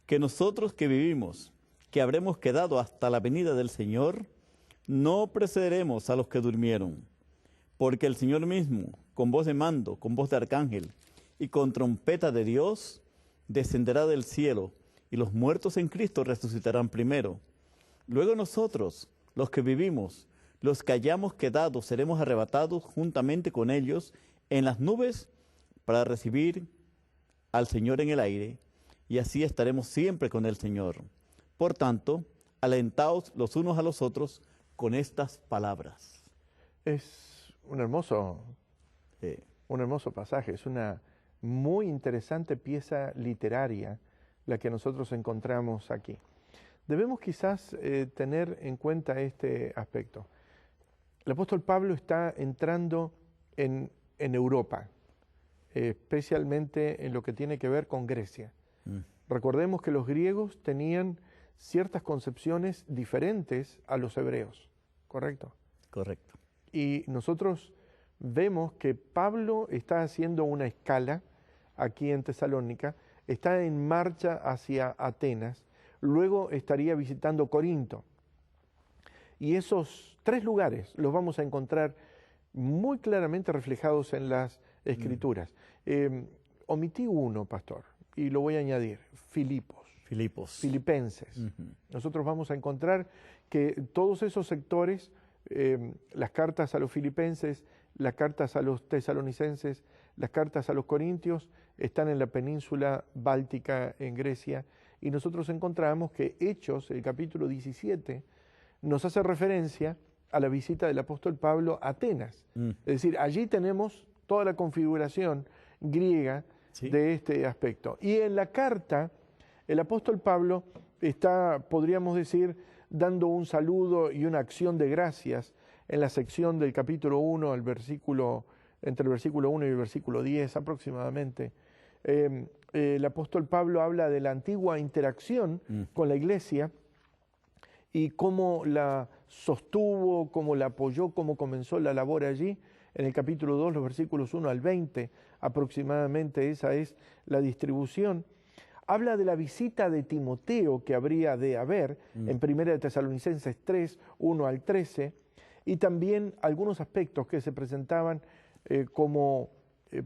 que nosotros que vivimos, que habremos quedado hasta la venida del Señor, no precederemos a los que durmieron. Porque el Señor mismo, con voz de mando, con voz de arcángel y con trompeta de Dios, descenderá del cielo, y los muertos en Cristo resucitarán primero. Luego nosotros, los que vivimos, los que hayamos quedado, seremos arrebatados juntamente con ellos en las nubes para recibir al Señor en el aire, y así estaremos siempre con el Señor. Por tanto, alentaos los unos a los otros con estas palabras. Es un hermoso pasaje, es una muy interesante pieza literaria la que nosotros encontramos aquí. Debemos quizás tener en cuenta este aspecto. El apóstol Pablo está entrando en Europa, especialmente en lo que tiene que ver con Grecia. Recordemos que los griegos tenían ciertas concepciones diferentes a los hebreos, ¿correcto? Correcto. Y nosotros vemos que Pablo está haciendo una escala aquí en Tesalónica, está en marcha hacia Atenas, luego estaría visitando Corinto. Y esos tres lugares los vamos a encontrar muy claramente reflejados en las Escrituras. Omití uno, pastor, y lo voy a añadir, Filipenses. Nosotros vamos a encontrar que todos esos sectores las cartas a los filipenses, las cartas a los tesalonicenses, las cartas a los corintios están en la península báltica en Grecia, y nosotros encontramos que Hechos, el capítulo 17, nos hace referencia a la visita del apóstol Pablo a Atenas. Es decir, allí tenemos toda la configuración griega de este aspecto. Y en la carta, el apóstol Pablo está, podríamos decir, dando un saludo y una acción de gracias en la sección del capítulo 1, entre el versículo 1 y el versículo 10 aproximadamente. El apóstol Pablo habla de la antigua interacción con la iglesia y cómo la sostuvo, cómo la apoyó, cómo comenzó la labor allí. En el capítulo 2, los versículos 1 al 20, aproximadamente esa es la distribución. Habla de la visita de Timoteo que habría de haber en 1 Tesalonicenses 3, 1 al 13, y también algunos aspectos que se presentaban como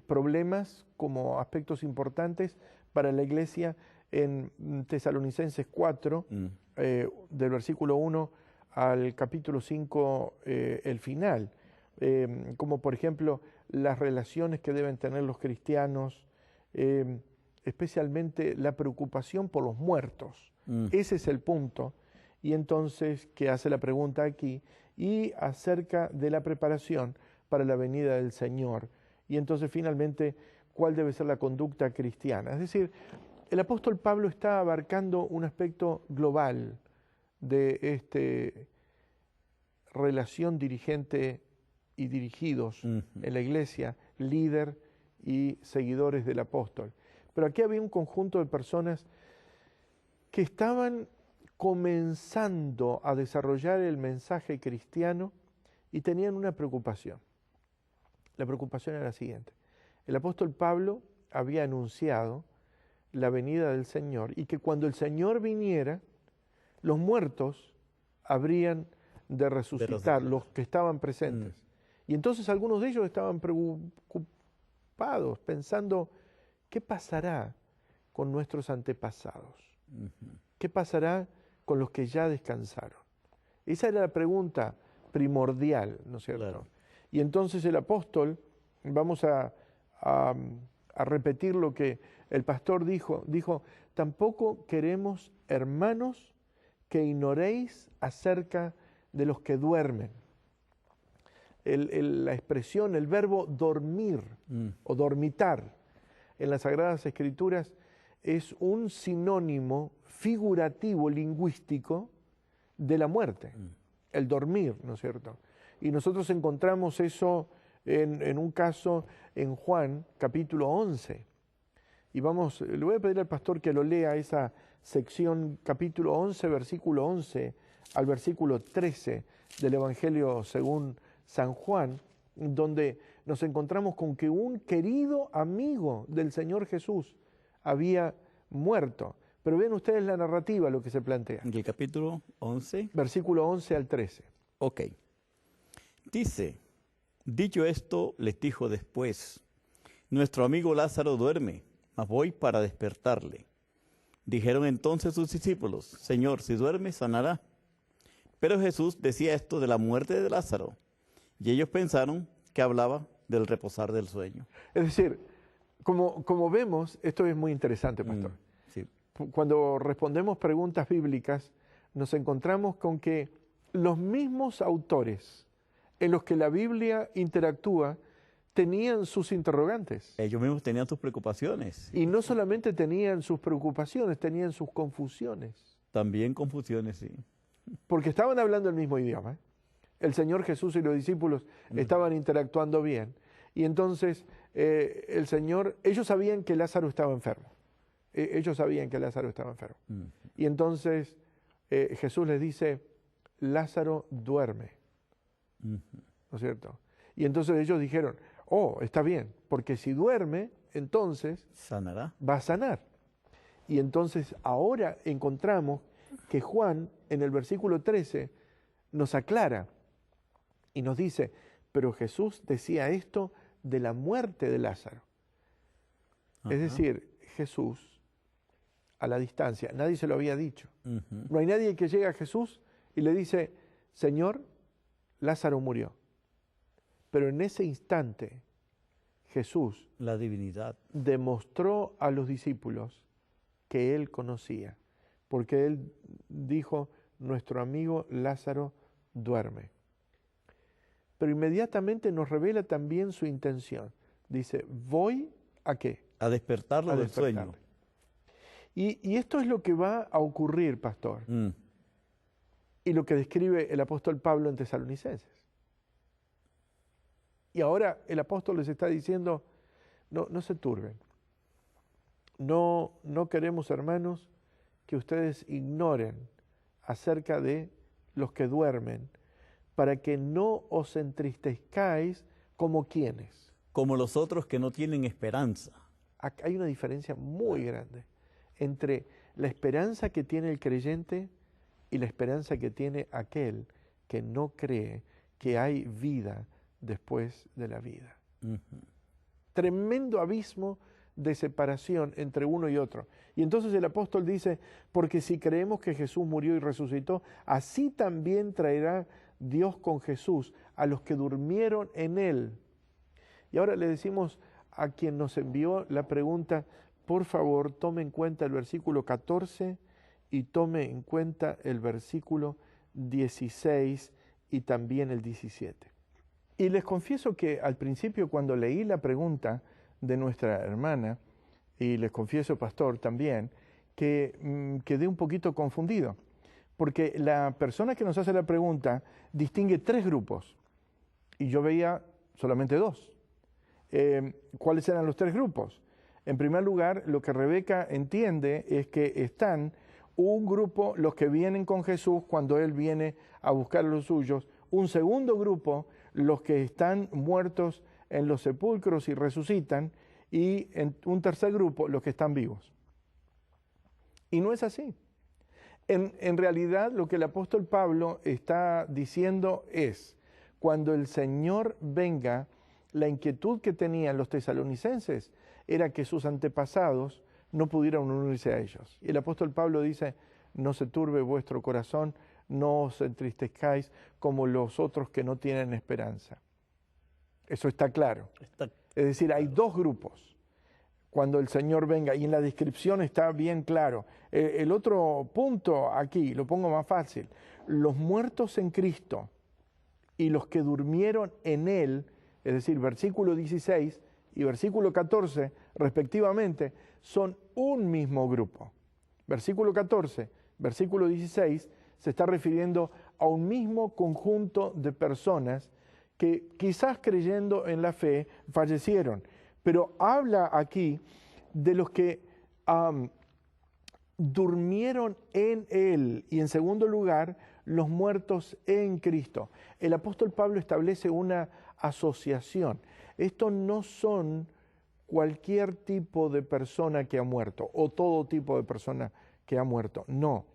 problemas, como aspectos importantes para la iglesia en Tesalonicenses 4, del versículo 1 al capítulo 5, el final, como por ejemplo las relaciones que deben tener los cristianos, especialmente la preocupación por los muertos. Ese es el punto. Y entonces, que hace la pregunta aquí, y acerca de la preparación para la venida del Señor. Y entonces, finalmente, ¿cuál debe ser la conducta cristiana? Es decir, el apóstol Pablo está abarcando un aspecto global de esta relación dirigente y dirigidos en la iglesia, líder y seguidores del apóstol. Pero aquí había un conjunto de personas que estaban comenzando a desarrollar el mensaje cristiano y tenían una preocupación. La preocupación era la siguiente. El apóstol Pablo había anunciado la venida del Señor y que cuando el Señor viniera, los muertos habrían de resucitar, los que estaban presentes. Y entonces algunos de ellos estaban preocupados, pensando, ¿qué pasará con nuestros antepasados? ¿Qué pasará con los que ya descansaron? Esa era la pregunta primordial, ¿no es cierto? Claro. Y entonces el apóstol, vamos a repetir lo que el pastor dijo, tampoco queremos, hermanos, que ignoréis acerca de los que duermen. La expresión, el verbo dormir o dormitar en las Sagradas Escrituras es un sinónimo figurativo, lingüístico, de la muerte, el dormir, ¿no es cierto? Y nosotros encontramos eso en un caso en Juan, capítulo 11. Y le voy a pedir al pastor que lo lea esa sección, capítulo 11, versículo 11 al versículo 13 del Evangelio según San Juan, donde nos encontramos con que un querido amigo del Señor Jesús había muerto. Pero ven ustedes la narrativa, lo que se plantea. ¿En el capítulo 11? Versículo 11 al 13. Ok. Dice, dicho esto, les dijo después, nuestro amigo Lázaro duerme, mas voy para despertarle. Dijeron entonces sus discípulos, Señor, si duerme, sanará. Pero Jesús decía esto de la muerte de Lázaro, y ellos pensaron que hablaba del reposar del sueño. Es decir, como vemos, esto es muy interesante, pastor. Sí. Cuando respondemos preguntas bíblicas, nos encontramos con que los mismos autores en los que la Biblia interactúa tenían sus interrogantes. Ellos mismos tenían sus preocupaciones. Y no solamente tenían sus preocupaciones, tenían sus confusiones. También confusiones, sí. Porque estaban hablando el mismo idioma. El Señor Jesús y los discípulos estaban interactuando bien. Y entonces ellos sabían que Lázaro estaba enfermo. Ellos sabían que Lázaro estaba enfermo. Y entonces Jesús les dice, Lázaro duerme. ¿No es cierto? Y entonces ellos dijeron, oh, está bien, porque si duerme, entonces sanará. Va a sanar. Y entonces ahora encontramos que Juan, en el versículo 13, nos aclara y nos dice, pero Jesús decía esto de la muerte de Lázaro. Es decir, Jesús, a la distancia, nadie se lo había dicho. No hay nadie que llegue a Jesús y le dice, Señor, Lázaro murió. Pero en ese instante Jesús, la divinidad, demostró a los discípulos que Él conocía, porque Él dijo, nuestro amigo Lázaro duerme. Pero inmediatamente nos revela también su intención. Dice, voy ¿a qué? A despertarlo A del despertarle. sueño. Y esto es lo que va a ocurrir, pastor, y lo que describe el apóstol Pablo en Tesalonicenses. Y ahora el apóstol les está diciendo, no se turben. No queremos, hermanos, que ustedes ignoren acerca de los que duermen, para que no os entristezcáis como quienes. Como los otros que no tienen esperanza. Hay una diferencia muy grande entre la esperanza que tiene el creyente y la esperanza que tiene aquel que no cree que hay vida después de la vida. Tremendo abismo de separación entre uno y otro. Y entonces el apóstol dice, porque si creemos que Jesús murió y resucitó, así también traerá Dios con Jesús a los que durmieron en Él. Y ahora le decimos a quien nos envió la pregunta, por favor, tome en cuenta el versículo 14 y tome en cuenta el versículo 16 y también el 17. Y les confieso que al principio, cuando leí la pregunta de nuestra hermana, y les confieso, pastor, también, que quedé un poquito confundido, porque la persona que nos hace la pregunta distingue 3 grupos, y yo veía solamente 2. ¿Cuáles eran los 3 grupos? En primer lugar, lo que Rebeca entiende es que están un grupo, los que vienen con Jesús cuando Él viene a buscar a los suyos, un segundo grupo, los que están muertos en los sepulcros y resucitan, y en un tercer grupo, los que están vivos. Y no es así. En realidad, lo que el apóstol Pablo está diciendo es, cuando el Señor venga, la inquietud que tenían los tesalonicenses era que sus antepasados no pudieran unirse a ellos. Y el apóstol Pablo dice, no se turbe vuestro corazón, no os entristezcáis como los otros que no tienen esperanza. Eso está claro. Es decir, hay 2 grupos cuando el Señor venga, y en la descripción está bien claro. El otro punto aquí, lo pongo más fácil, los muertos en Cristo y los que durmieron en Él, es decir, versículo 16 y versículo 14, respectivamente, son un mismo grupo. Versículo 14, versículo 16, se está refiriendo a un mismo conjunto de personas que quizás creyendo en la fe fallecieron, pero habla aquí de los que durmieron en Él, y en segundo lugar, los muertos en Cristo. El apóstol Pablo establece una asociación. Estos no son cualquier tipo de persona que ha muerto o todo tipo de persona que ha muerto. No.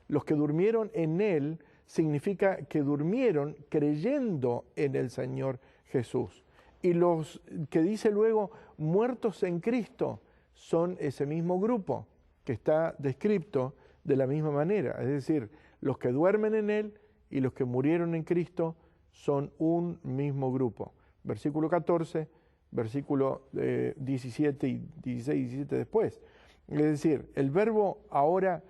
Los que durmieron en Él significa que durmieron creyendo en el Señor Jesús. Y los que dice luego muertos en Cristo son ese mismo grupo que está descrito de la misma manera. Es decir, los que duermen en Él y los que murieron en Cristo son un mismo grupo. Versículo 14, versículo 17 y 16 y 17 después. Es decir, el verbo ahora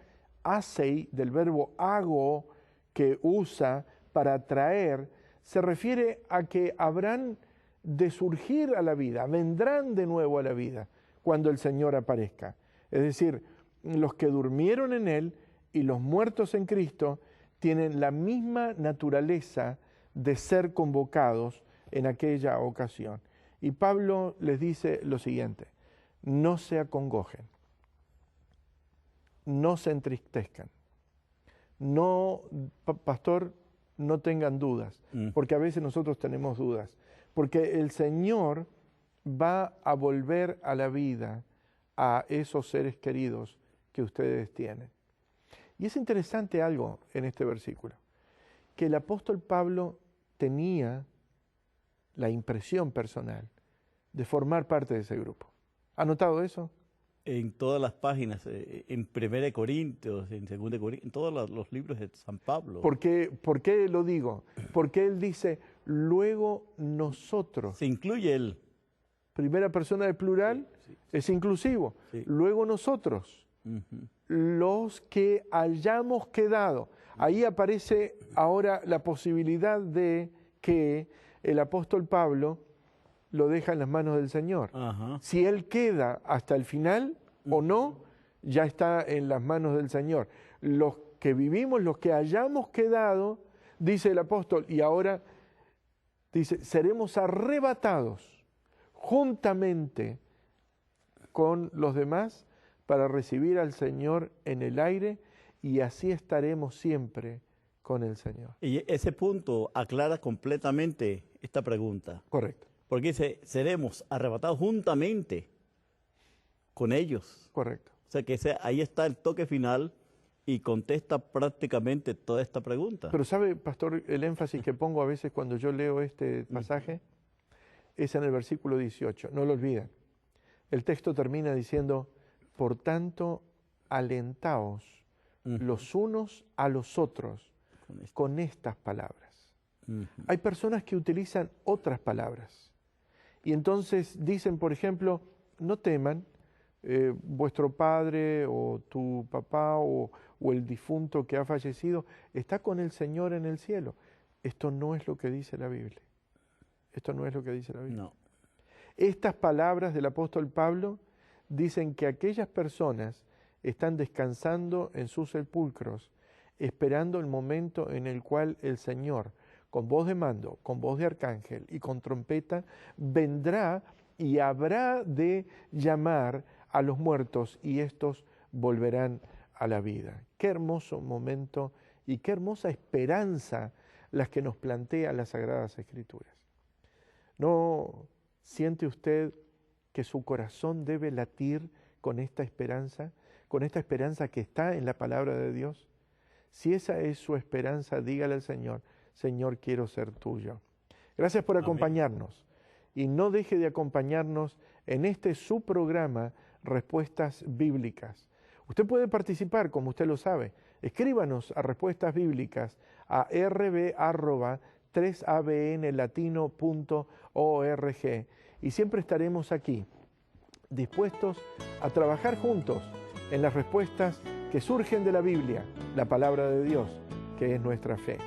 asei, del verbo hago, que usa para traer, se refiere a que habrán de surgir a la vida, vendrán de nuevo a la vida cuando el Señor aparezca. Es decir, los que durmieron en Él y los muertos en Cristo tienen la misma naturaleza de ser convocados en aquella ocasión. Y Pablo les dice lo siguiente, no se acongojen, no se entristezcan, no, pastor, no tengan dudas, porque a veces nosotros tenemos dudas, porque el Señor va a volver a la vida a esos seres queridos que ustedes tienen. Y es interesante algo en este versículo, que el apóstol Pablo tenía la impresión personal de formar parte de ese grupo. ¿Ha notado eso? en todas las páginas, en 1 Corintios, en 2 Corintios, en todos los libros de San Pablo. ¿Por qué lo digo? Porque él dice, luego nosotros. Se incluye él. Primera persona de plural, Sí. es inclusivo. Sí. Luego nosotros, los que hayamos quedado. Ahí aparece ahora la posibilidad de que el apóstol Pablo lo deja en las manos del Señor. Ajá. Si él queda hasta el final o no, ya está en las manos del Señor. Los que vivimos, los que hayamos quedado, dice el apóstol, y ahora dice, seremos arrebatados juntamente con los demás para recibir al Señor en el aire, y así estaremos siempre con el Señor. Y ese punto aclara completamente esta pregunta. Correcto, Porque dice, seremos arrebatados juntamente con ellos. correcto. O sea que ahí está el toque final y contesta prácticamente toda esta pregunta. Pero ¿sabe, pastor, el énfasis que pongo a veces cuando yo leo este pasaje? Es en el versículo 18, no lo olviden. El texto termina diciendo, por tanto, alentaos los unos a los otros con estas palabras. Hay personas que utilizan otras palabras y entonces dicen, por ejemplo, no teman, vuestro padre o tu papá o el difunto que ha fallecido está con el Señor en el cielo. Esto no es lo que dice la Biblia. Esto no es lo que dice la Biblia. No. Estas palabras del apóstol Pablo dicen que aquellas personas están descansando en sus sepulcros, esperando el momento en el cual el Señor, con voz de mando, con voz de arcángel y con trompeta, vendrá y habrá de llamar a los muertos y estos volverán a la vida. Qué hermoso momento y qué hermosa esperanza las que nos plantea las Sagradas Escrituras. ¿No siente usted que su corazón debe latir con esta esperanza que está en la palabra de Dios? Si esa es su esperanza, dígale al Señor, Señor, quiero ser tuyo. Gracias por acompañarnos. Y no deje de acompañarnos en este su programa, Respuestas Bíblicas. Usted puede participar, como usted lo sabe. Escríbanos a Respuestas Bíblicas a rb@3abnlatino.org y siempre estaremos aquí, dispuestos a trabajar juntos en las respuestas que surgen de la Biblia, la palabra de Dios, que es nuestra fe.